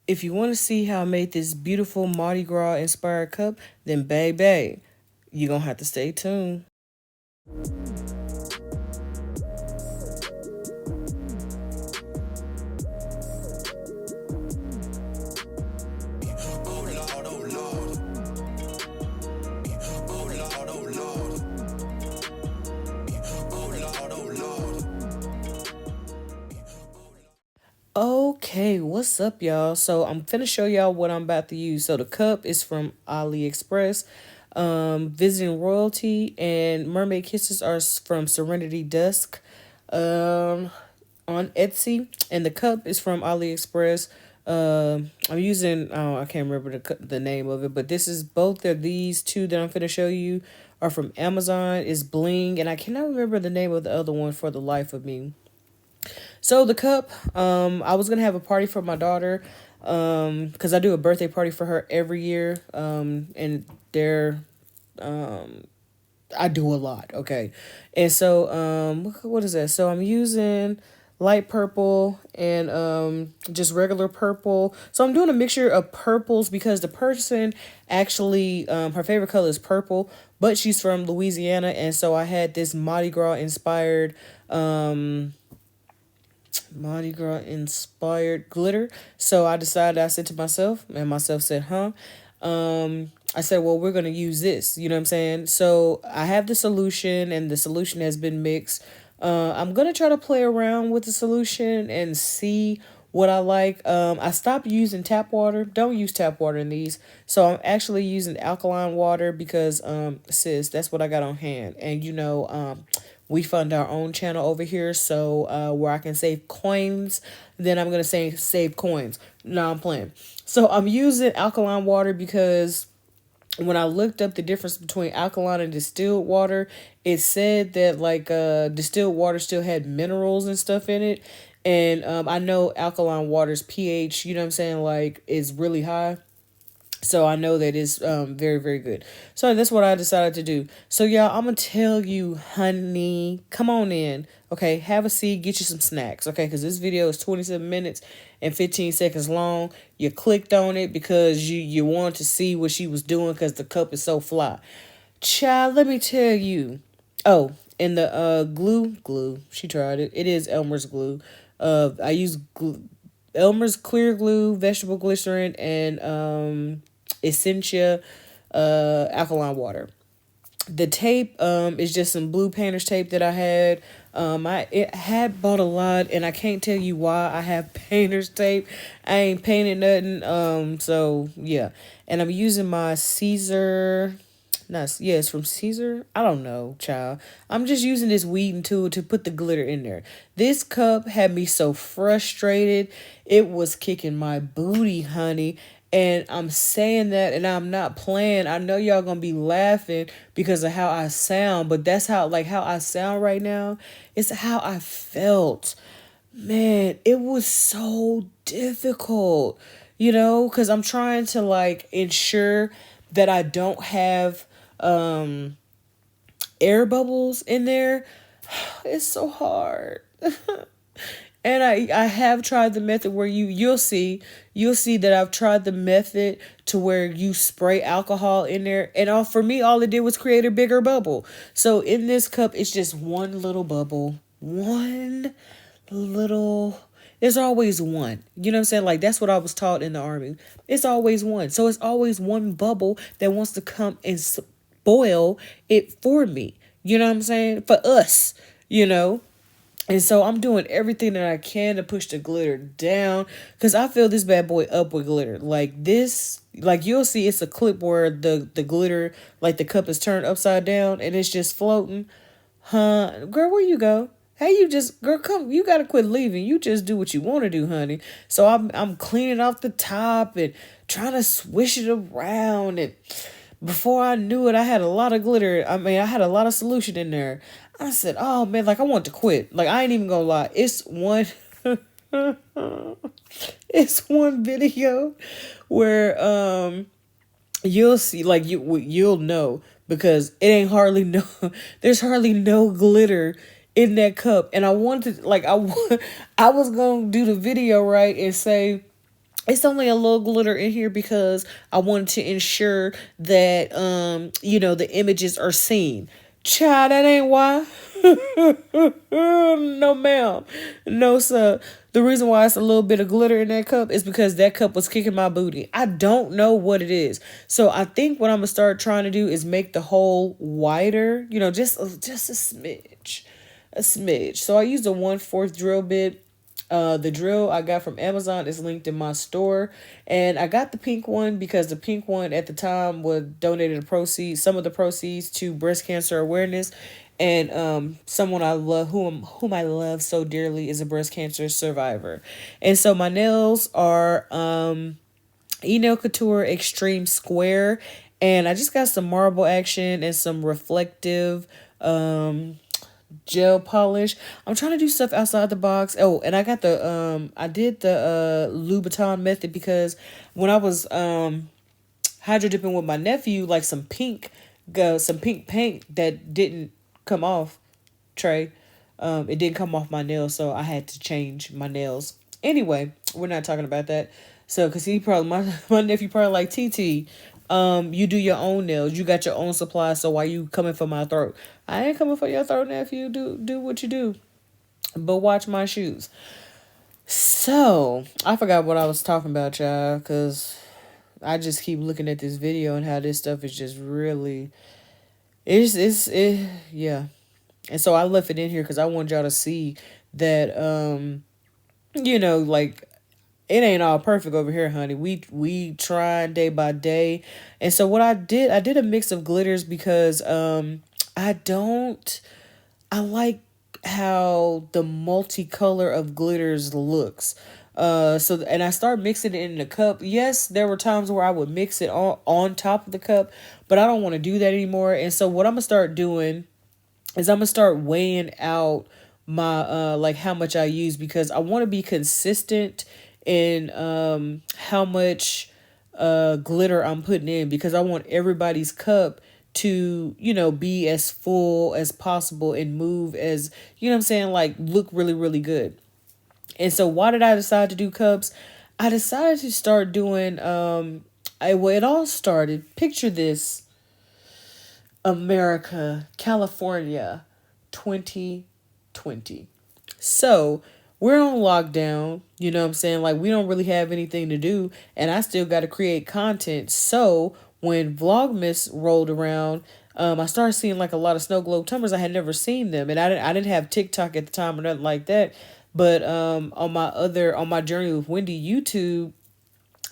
If you want to see how I made this beautiful Mardi Gras inspired cup, then baby, you're going to have to stay tuned. Okay, what's up, y'all? So I'm finna show y'all what I'm about to use. So the cup is from AliExpress. Visiting Royalty and Mermaid Kisses are from Serenity Dusk. Um, on Etsy, and the cup is from AliExpress. I'm using I can't remember the name of it, but this is both of these two that I'm finna show you are from Amazon. Is Bling, and I cannot remember the name of the other one for the life of me. So the cup, I was gonna have a party for my daughter, because I do a birthday party for her every year, and they're I do a lot, okay, and so what is that? So I'm using light purple and just regular purple. So I'm doing a mixture of purples because the person actually her favorite color is purple, but she's from Louisiana, and so I had this Mardi Gras inspired glitter. So I decided, I said to myself, and myself said, huh? I said, well, we're going to use this. You know what I'm saying? So I have the solution, and the solution has been mixed. I'm going to try to play around with the solution and see what I like. I stopped using tap water. Don't use tap water in these. So I'm actually using alkaline water because, sis, that's what I got on hand. And, we fund our own channel over here, so where I can save coins, then I'm gonna say save coins. No, I'm playing. So I'm using alkaline water because when I looked up the difference between alkaline and distilled water, it said that like distilled water still had minerals and stuff in it, and I know alkaline water's pH, you know what I'm saying, like is really high. So I know that it's very, very good. So that's what I decided to do. So y'all, I'm going to tell you, honey, come on in. Okay, have a seat, get you some snacks. Okay, because this video is 27 minutes and 15 seconds long. You clicked on it because you wanted to see what she was doing because the cup is so fly. Child, let me tell you. Oh, and the glue, she tried it. It is Elmer's glue. I use Elmer's clear glue, vegetable glycerin, and Essentia alkaline water. The tape is just some blue painter's tape that I had. I had bought a lot, and I can't tell you why I have painter's tape. I ain't painted nothing. So yeah, and I'm using my Caesar. Not, yeah, it's from Caesar. I don't know, child. I'm just using this weeding tool to put the glitter in there. This cup had me so frustrated. It was kicking my booty, honey. And I'm saying that, and I'm not playing. I know y'all gonna be laughing because of how I sound, but that's how I sound right now. It's how I felt. Man, it was so difficult, because I'm trying to like ensure that I don't have air bubbles in there. It's so hard. And I have tried the method where you'll see that I've tried the method to where you spray alcohol in there, and for me all it did was create a bigger bubble. So in this cup it's just one little bubble. One little There's always one. You know what I'm saying? Like that's what I was taught in the army. It's always one. So it's always one bubble that wants to come and spoil it for me. You know what I'm saying? For us, you know? And so I'm doing everything that I can to push the glitter down because I fill this bad boy up with glitter. Like this, like you'll see it's a clip where the glitter, like the cup is turned upside down and it's just floating. Huh? Girl, where you go? Hey, girl, come, you gotta quit leaving. You just do what you want to do, honey. So I'm cleaning off the top and trying to swish it around, and before I knew it, I had a lot of glitter. I mean, I had a lot of solution in there. I said, oh man, like I want to quit. Like I ain't even gonna lie. It's one it's one video where you'll see, like you'll know because it ain't hardly no there's hardly no glitter in that cup. And I wanted, like I was gonna do the video right and say, It's only a little glitter in here because I wanted to ensure that the images are seen. Child, that ain't why. No ma'am. No sir. The reason why it's a little bit of glitter in that cup is because that cup was kicking my booty. I don't know what it is. So I think what I'm gonna start trying to do is make the hole wider, just a smidge. A smidge. So I used a 1/4 drill bit. The drill I got from Amazon is linked in my store, and I got the pink one because the pink one at the time was donated the proceeds, some of the proceeds to breast cancer awareness, and someone I love, whom I love so dearly, is a breast cancer survivor, and so my nails are Nail Couture Extreme Square, and I just got some marble action and some reflective gel polish. I'm trying to do stuff outside the box. Oh, and I got I did the Louboutin method because when I was hydro dipping with my nephew, like some pink paint that didn't come off tray. It didn't come off my nails, so I had to change my nails. Anyway, we're not talking about that. So, cause he probably my nephew probably like TT. You do your own nails. You got your own supply. So why you coming for my throat? I ain't coming for your throat, nephew. Do what you do, but watch my shoes. So I forgot what I was talking about, y'all, cause I just keep looking at this video and how this stuff is just really yeah. And so I left it in here because I want y'all to see that like it ain't all perfect over here, honey. We trying day by day. And so what I did a mix of glitters because I like how the multicolor of glitters looks. And I started mixing it in the cup. Yes, there were times where I would mix it on top of the cup, but I don't want to do that anymore. And so what I'm gonna start doing is I'm gonna start weighing out my like how much I use, because I want to be consistent in how much glitter I'm putting in, because I want everybody's cup to be as full as possible and move as, what I'm saying, like look really really good. And so why did I decide to do cups? I decided to start doing well, it all started, picture this, America, California, 2020. So we're on lockdown, you know what I'm saying? Like, we don't really have anything to do, and I still got to create content. So when Vlogmas rolled around, I started seeing like a lot of snow globe tumblers. I had never seen them, and I didn't have TikTok at the time or nothing like that. But on my Journey with Wendy YouTube,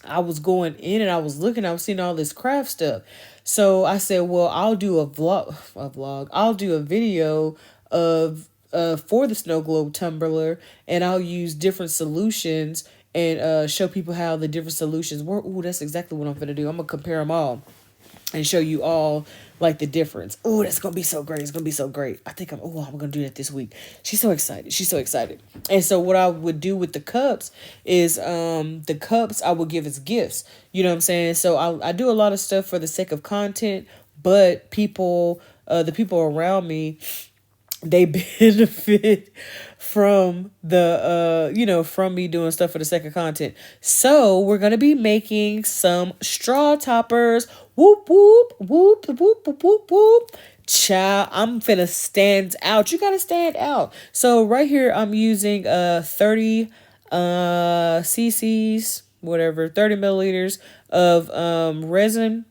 I was going in and I was looking, I was seeing all this craft stuff. So I said, well, I'll do I'll do a video of for the snow globe tumbler, and I'll use different solutions and show people how the different solutions work. Ooh, that's exactly what I'm gonna do. I'm gonna compare them all and show you all like the difference. Oh, that's gonna be so great. It's gonna be so great. I'm gonna do that this week. She's so excited. She's so excited. And so what I would do with the cups is the cups I would give as gifts. You know what I'm saying? So I do a lot of stuff for the sake of content, but the people around me, they benefit from from me doing stuff for the sake of content. So we're gonna be making some straw toppers. Whoop whoop whoop whoop whoop whoop whoop. Child, I'm finna stand out. You gotta stand out. So right here I'm using 30 cc's, whatever, 30 milliliters of resin,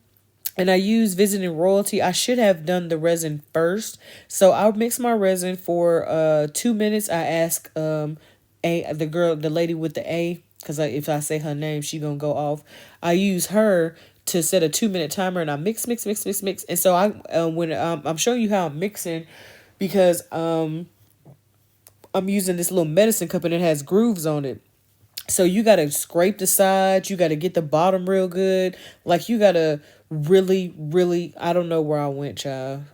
and I use Visiting Royalty. I should have done the resin first. So I'll mix my resin for 2 minutes. I ask the lady with the A, because if I say her name, she gonna go off. I use her to set a 2 minute timer, and I mix, mix, mix, mix, mix. And so I'm showing you how I'm mixing, because I'm using this little medicine cup and it has grooves on it. So you got to scrape the sides. You got to get the bottom real good. Like, you got to really, really, I don't know where I went, child.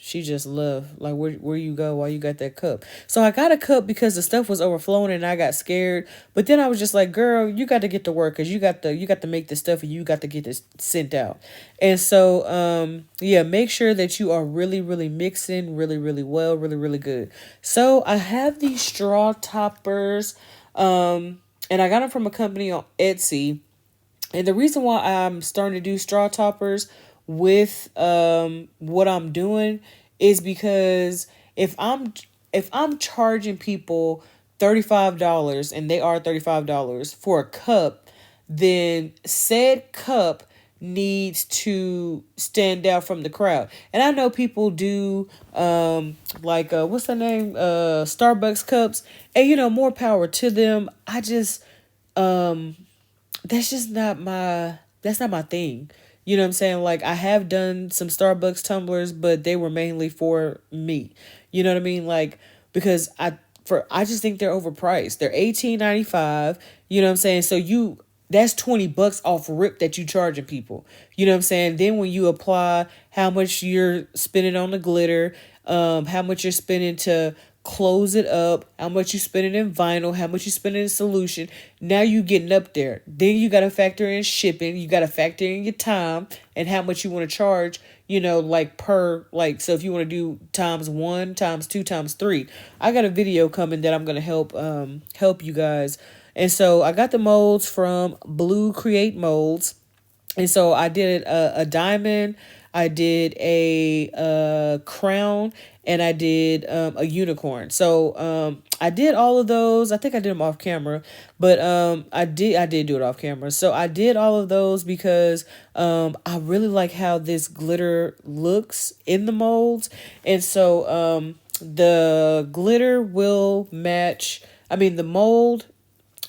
She just loved, like, where you go while you got that cup. So I got a cup because the stuff was overflowing and I got scared. But then I was just like, girl, you got to get to work, because you got to make this stuff and you got to get this sent out. And so, yeah, make sure that you are really, really mixing really, really well, really, really good. So I have these straw toppers. and I got them from a company on Etsy. And the reason why I'm starting to do straw toppers with what I'm doing is because if I'm if I'm charging people $35 and they are $35 for a cup, then said cup needs to stand out from the crowd. And I know people do like what's the name? Starbucks cups. And more power to them. I just that's just not my that's not my thing. You know what I'm saying? Like I have done some Starbucks tumblers, but they were mainly for me. You know what I mean? Like because I just think they're overpriced. They're $18.95. You know what I'm saying? So that's $20 off rip that you charging people. You know what I'm saying? Then when you apply how much you're spending on the glitter, how much you're spending to close it up, how much you spending in vinyl, how much you spending in solution. Now you getting up there. Then you got to factor in shipping. You got to factor in your time and how much you want to charge. Like so if you want to do times 1, times 2, times 3. I got a video coming that I'm gonna help you guys. And so I got the molds from Blue Create Molds. And so I did a diamond, I did a crown, and I did a unicorn. So I did all of those. I think I did them off camera, but I did do it off camera. So I did all of those because I really like how this glitter looks in the molds, and so the glitter will match. I mean, the mold,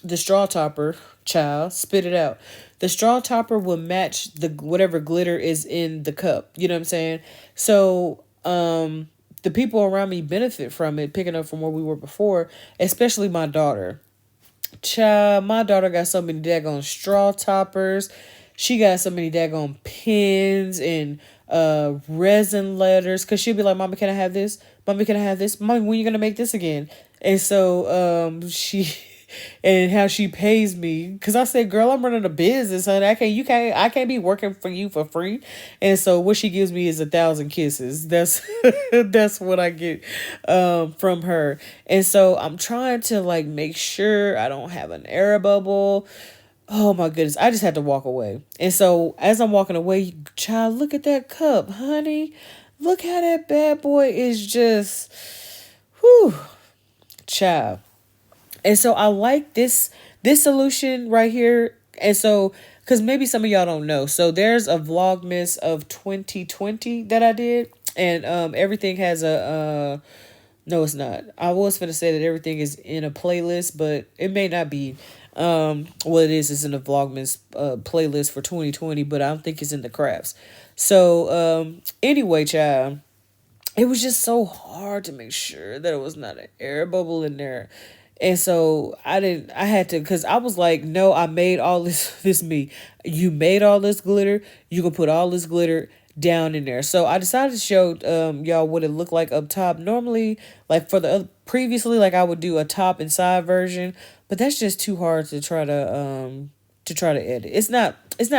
the straw topper, child, spit it out. The straw topper will match the whatever glitter is in the cup. You know what I'm saying? So the people around me benefit from it, picking up from where we were before, especially my daughter. Child, my daughter got so many daggone straw toppers. She got so many daggone pins and resin letters. Cause she'll be like, "Mama, can I have this? Mommy, can I have this? Mommy, when you gonna make this again?" And so she and how she pays me, because I said, "Girl, I'm running a business, honey. I can't be working for you for free." And so what she gives me is 1,000 kisses. That's that's what I get from her. And so I'm trying to like make sure I don't have an air bubble. Oh my goodness, I just had to walk away. And so as I'm walking away, child, look at that cup, honey. Look how that bad boy is just, whew, child. And so I like this solution right here. And so because maybe some of y'all don't know, so there's a Vlogmas of 2020 that I did, and everything has a no, it's not. I was gonna say that everything is in a playlist, but it may not be. What it is in the Vlogmas playlist for 2020, but I don't think it's in the crafts. So anyway, child, it was just so hard to make sure that it was not an air bubble in there. And so I had to, because I was like, no, I made all this me. You made all this glitter. You can put all this glitter down in there. So I decided to show y'all what it looked like up top. Normally, like for the previously, like I would do a top and side version, but that's just too hard to try to edit. It's not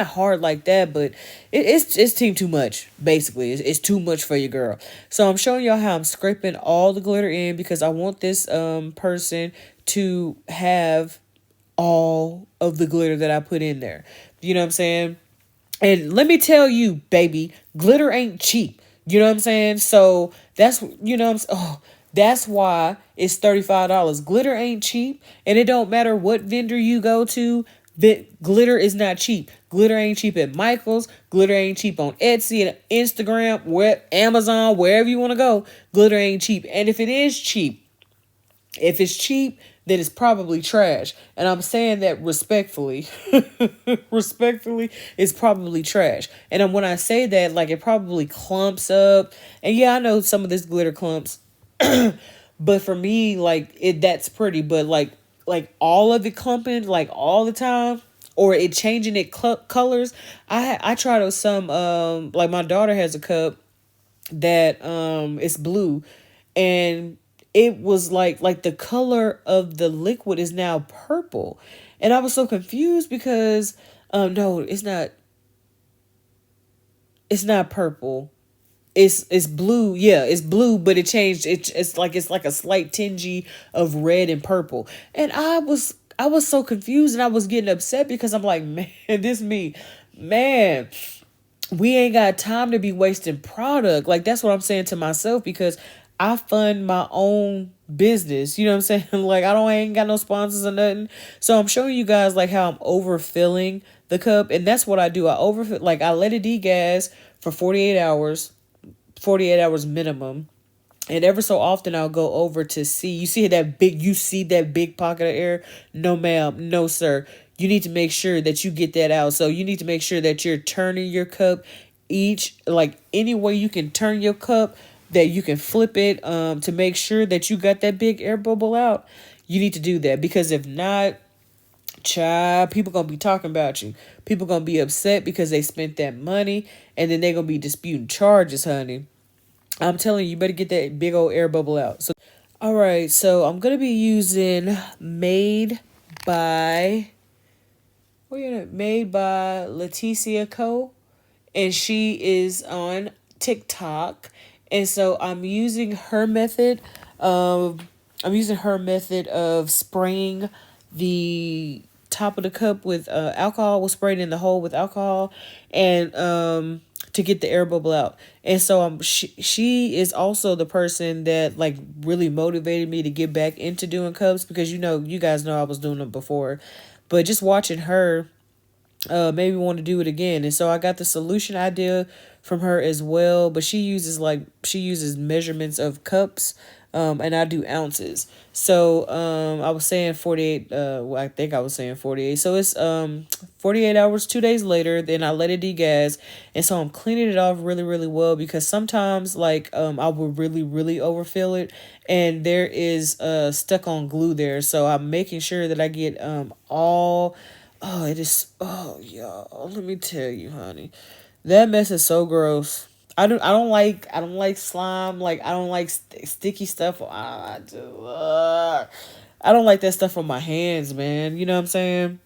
hard like that, but it's team too much. Basically, it's too much for your girl. So I'm showing y'all how I'm scraping all the glitter in, because I want this person to have all of the glitter that I put in there. You know what I'm saying? And let me tell you, baby, glitter ain't cheap. You know what I'm saying? So that's, that's why it's $35. Glitter ain't cheap, and it don't matter what vendor you go to. Glitter is not cheap. Glitter ain't cheap at Michael's. Glitter ain't cheap on Etsy and Instagram, Amazon, wherever you want to go. Glitter ain't cheap. And if it's cheap, then it's probably trash. And I'm saying that respectfully. Respectfully, it's probably trash. And when I say that, like, it probably clumps up. And yeah, I know some of this glitter clumps. But for me, like, that's pretty. But like all of it clumping, like all the time, or it changing it colors. I tried with some like my daughter has a cup that it's blue, and it was like the color of the liquid is now purple, and I was so confused because no, it's not purple. It's blue. Yeah, it's blue, but it changed. It's like a slight tingy of red and purple. And I was so confused and I was getting upset because I'm like, man, this me, man, we ain't got time to be wasting product. Like that's what I'm saying to myself because I fund my own business. You know what I'm saying? Like I ain't got no sponsors or nothing. So I'm showing you guys like how I'm overfilling the cup, and that's what I do. I overfill, like I let it degas for 48 hours, 48 hours minimum. And ever so often I'll go over to see. You see that big pocket of air? No ma'am, no sir. You need to make sure that you get that out. So you need to make sure that you're turning your cup each, like any way you can turn your cup, that you can flip it to make sure that you got that big air bubble out. You need to do that because if not, child, people gonna be talking about you. People gonna be upset because they spent that money and then they gonna be disputing charges, honey. I'm telling you, you better get that big old air bubble out. So, all right, so I'm gonna be using by Made by Leticia Co, and she is on TikTok, and so I'm using her method of spraying the top of the cup with alcohol. Was sprayed in the hole with alcohol, and to get the air bubble out. And so she is also the person that like really motivated me to get back into doing cups because you guys know I was doing them before, but just watching her made me want to do it again. And so I got the solution idea from her as well, but she uses measurements of cups, and I do ounces. So I was saying 48, well, I think I was saying 48. So it's 48 hours, 2 days later, then I let it degas. And so I'm cleaning it off really, really well because sometimes like I will really, really overfill it and there is stuck on glue there. So I'm making sure that I get all. Oh, it is. Oh, y'all. Let me tell you, honey, that mess is so gross. I don't like slime. Like I don't like sticky stuff. I don't like that stuff on my hands, man. You know what I'm saying?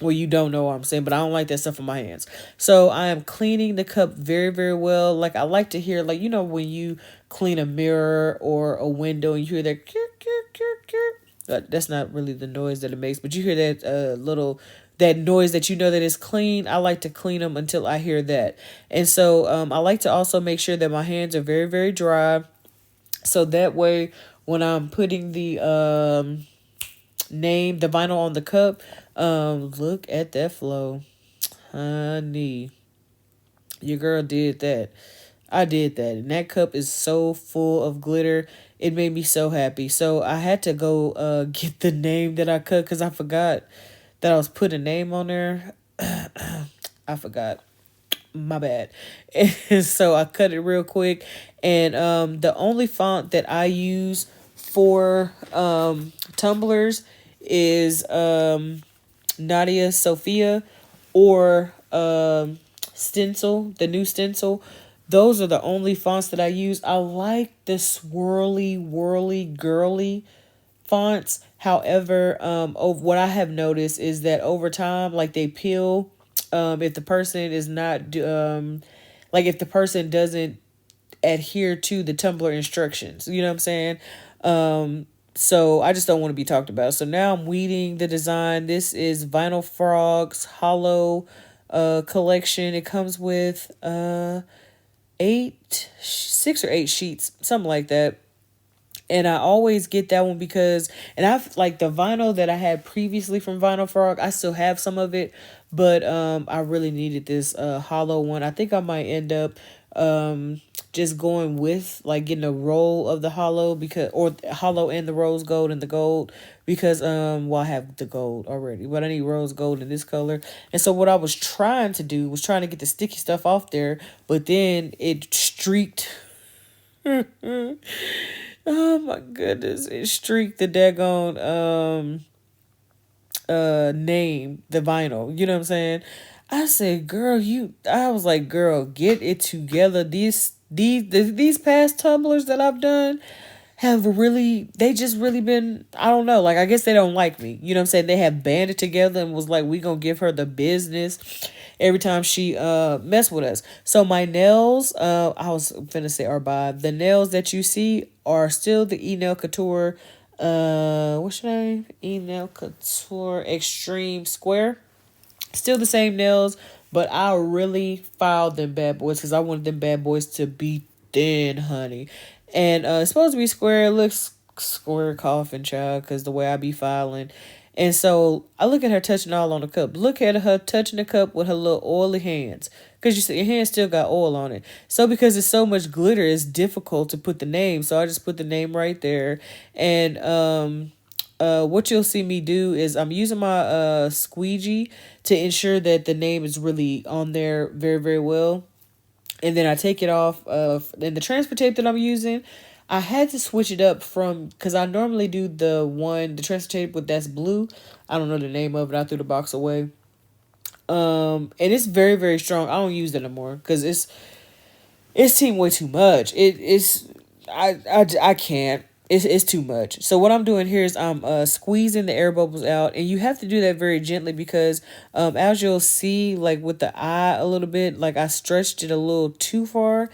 Well, you don't know what I'm saying, but I don't like that stuff on my hands. So I am cleaning the cup very, very well. Like I like to hear, like when you clean a mirror or a window and you hear that that's not really the noise that it makes, but you hear that that noise that that it's clean. I like to clean them until I hear that. And so I like to also make sure that my hands are very, very dry. So that way when I'm putting the the vinyl on the cup, look at that flow. Honey, your girl did that. I did that. And that cup is so full of glitter. It made me so happy. So I had to go get the name that I cut because I forgot that I was putting a name on there. I forgot. My bad. And so I cut it real quick. And the only font that I use for tumblers is Nadia Sophia or Stencil, the new Stencil. Those are the only fonts that I use. I like the swirly, whirly, girly fonts. However, what I have noticed is that over time, like they peel. If the person is not, like if the person doesn't adhere to the Tumbler instructions, you know what I'm saying? So I just don't want to be talked about. So now I'm weeding the design. This is Vinyl Frogs Hollow collection. It comes with 6 or 8 sheets, something like that. And I always get that one because, and I've like the vinyl that I had previously from Vinyl Frog, I still have some of it, but I really needed this hollow one. I think I might end up just going with like getting a roll of the hollow or hollow and the rose gold and the gold because well, I have the gold already, but I need rose gold in this color. And so what I was trying to do was trying to get the sticky stuff off there, but then it streaked. Oh my goodness. It streaked the daggone name, the vinyl. You know what I'm saying? I said, girl, I was like, girl, get it together. These past tumblers that I've done they just really been, I don't know, like I guess they don't like me. You know what I'm saying? They have banded together and was like, we gonna give her the business every time she mess with us. So my nails, I was finna say are by the nails that you see are still the nail couture What's your name? Nail Couture Extreme Square. Still the same nails, but I really filed them bad boys because I wanted them bad boys to be thin, honey. And it's supposed to be square. It looks square coffin, child, because the way I be filing. And so I look at her touching all on the cup. Look at her touching the cup with her little oily hands. Because you see, your hand still got oil on it. So because it's so much glitter, it's difficult to put the name. So I just put the name right there. And what you'll see me do is I'm using my squeegee to ensure that the name is really on there very, very well. And then I take it off. And the transfer tape that I'm using, I had to switch it up from, because I normally do the transfer tape with that's blue. I don't know the name of it. I threw the box away. And it's very, very strong. I don't use it anymore because it's team way too much. I can't. It's too much. So what I'm doing here is I'm squeezing the air bubbles out, and you have to do that very gently because as you'll see, like with the eye a little bit, like I stretched it a little too far.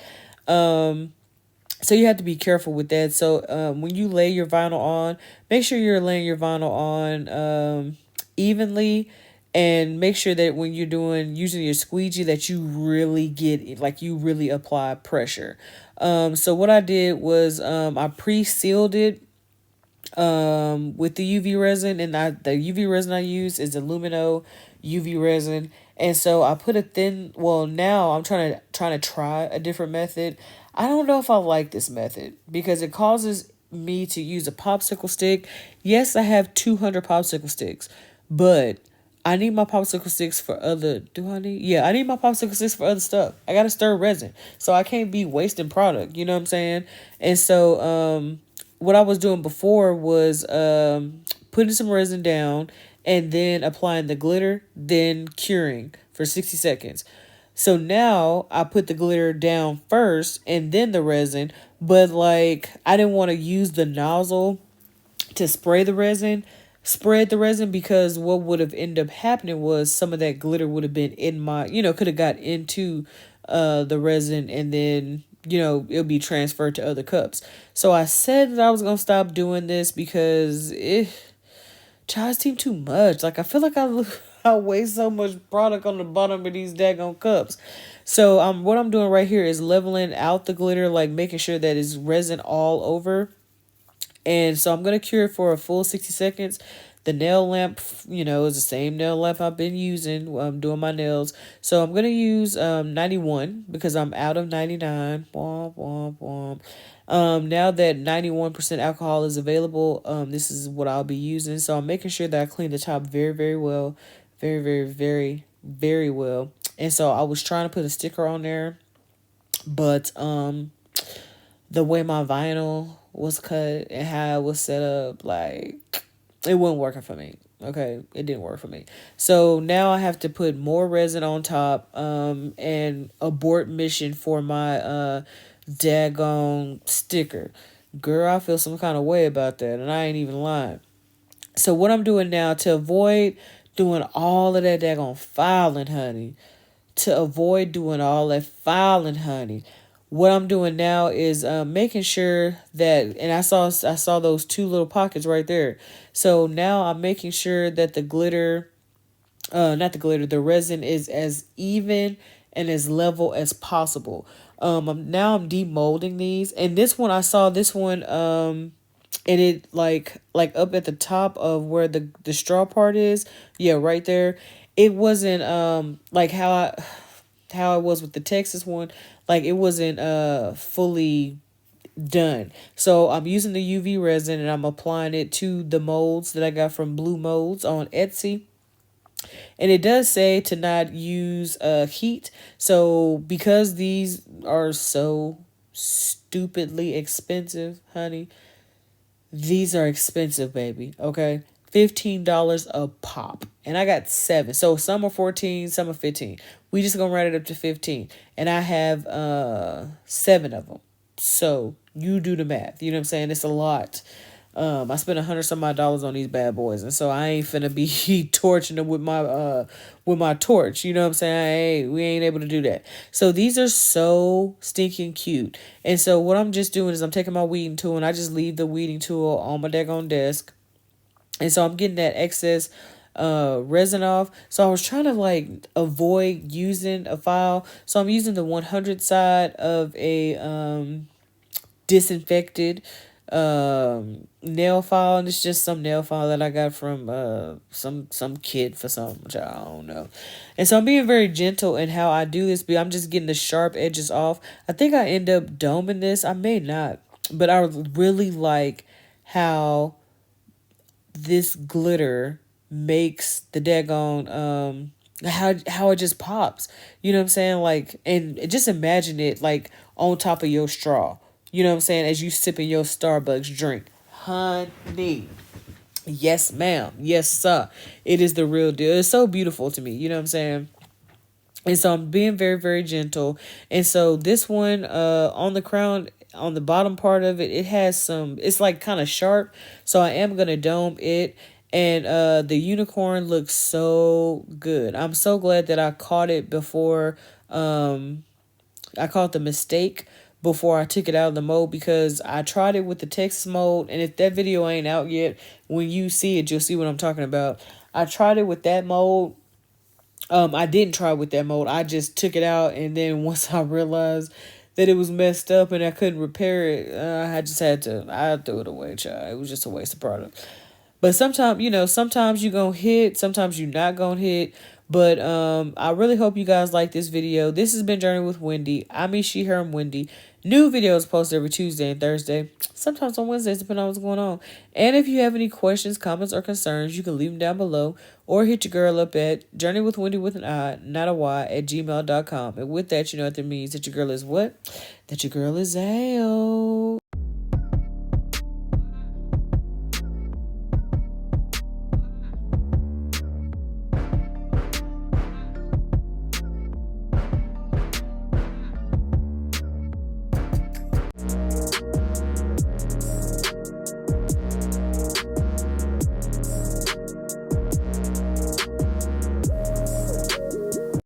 So you have to be careful with that. So when you lay your vinyl on, make sure you're laying your vinyl on evenly, and make sure that when you're using your squeegee that you really get, like, you really apply pressure. So what I did was I pre-sealed it with the UV resin, and the UV resin I use is the Lumino UV resin. And so I put a thin, well, now I'm trying to try a different method. I don't know if I like this method because it causes me to use a popsicle stick. Yes, I have 200 popsicle sticks, but I need my popsicle sticks for other. Do I need? Yeah, I need my popsicle sticks for other stuff. I gotta stir resin, so I can't be wasting product. You know what I'm saying? And so, what I was doing before was putting some resin down and then applying the glitter, then curing for 60 seconds. So now I put the glitter down first and then the resin, but like I didn't want to use the nozzle to spread the resin, because what would have ended up happening was some of that glitter would have been in my, could have got into the resin, and then it'll be transferred to other cups. So I said that I was gonna stop doing this because it charge seem too much. Like I feel like I waste so much product on the bottom of these daggone cups. So what I'm doing right here is leveling out the glitter, like making sure that it's resin all over. And so I'm going to cure it for a full 60 seconds. The nail lamp, is the same nail lamp I've been using while I'm doing my nails. So I'm going to use 91 because I'm out of 99. Womp, womp, womp. Now that 91% alcohol is available, this is what I'll be using. So I'm making sure that I clean the top very, very well. Very, very, very, very well. And so I was trying to put a sticker on there, but the way my vinyl was cut and how it was set up, like, it wasn't working for me. Okay, it didn't work for me. So now I have to put more resin on top and abort mission for my daggone sticker. Girl, I feel some kind of way about that, and I ain't even lying. So what I'm doing now to avoid doing all of that daggone filing, honey, what I'm doing now is making sure that, and I saw those two little pockets right there. So now I'm making sure that the glitter, not the glitter, the resin is as even and as level as possible. I'm demolding these, and this one I saw this one and it like up at the top of where the straw part is, yeah, right there. It wasn't like how it was with the Texas one, like it wasn't fully done. So I'm using the UV resin and I'm applying it to the molds that I got from Blue Molds on Etsy. And it does say to not use heat. So because these are so stupidly expensive, honey, these are expensive, baby. Okay. $15 a pop. And I got 7. So some are 14, some are 15. We just gonna write it up to 15. And I have 7 of them. So you do the math. You know what I'm saying? It's a lot. I spent $100 some odd dollars on these bad boys, and so I ain't finna be torching them with my torch. You know what I'm saying? We ain't able to do that. So these are so stinking cute. And so what I'm just doing is I'm taking my weeding tool and I just leave the weeding tool on my daggone desk. And so I'm getting that excess resin off. So I was trying to like avoid using a file. So I'm using the 100 side of a disinfected nail file, and it's just some nail file that I got from some kid for some, which I don't know. And so I'm being very gentle in how I do this, but I'm just getting the sharp edges off. I think I end up doming this. I may not, but I really like how this glitter makes the daggone how it just pops. You know what I'm saying? Like, and just imagine it like on top of your straw. You know what I'm saying? As you sipping your Starbucks drink. Honey. Yes, ma'am. Yes, sir. It is the real deal. It's so beautiful to me. You know what I'm saying? And so I'm being very, very gentle. And so this one, on the crown, on the bottom part of it, it has some, it's like kind of sharp. So I am going to dome it. And the unicorn looks so good. I'm so glad that I caught it before, I caught the mistake before I took it out of the mold, because I tried it with the Texas mold. And if that video ain't out yet, when you see it, you'll see what I'm talking about. I tried it with that mold. I didn't try with that mold. I just took it out, and then once I realized that it was messed up and I couldn't repair it, I threw it away, child. It was just a waste of product. But sometimes, sometimes you gonna hit, sometimes you not gonna hit. But I really hope you guys like this video. This has been Journey with Wendi. I mean, she, her, and Wendi. New videos posted every Tuesday and Thursday. Sometimes on Wednesdays, depending on what's going on. And if you have any questions, comments, or concerns, you can leave them down below or hit your girl up at journeywithwendi with an I, not a Y, at gmail.com. And with that, you know what that means. That your girl is what? That your girl is AO.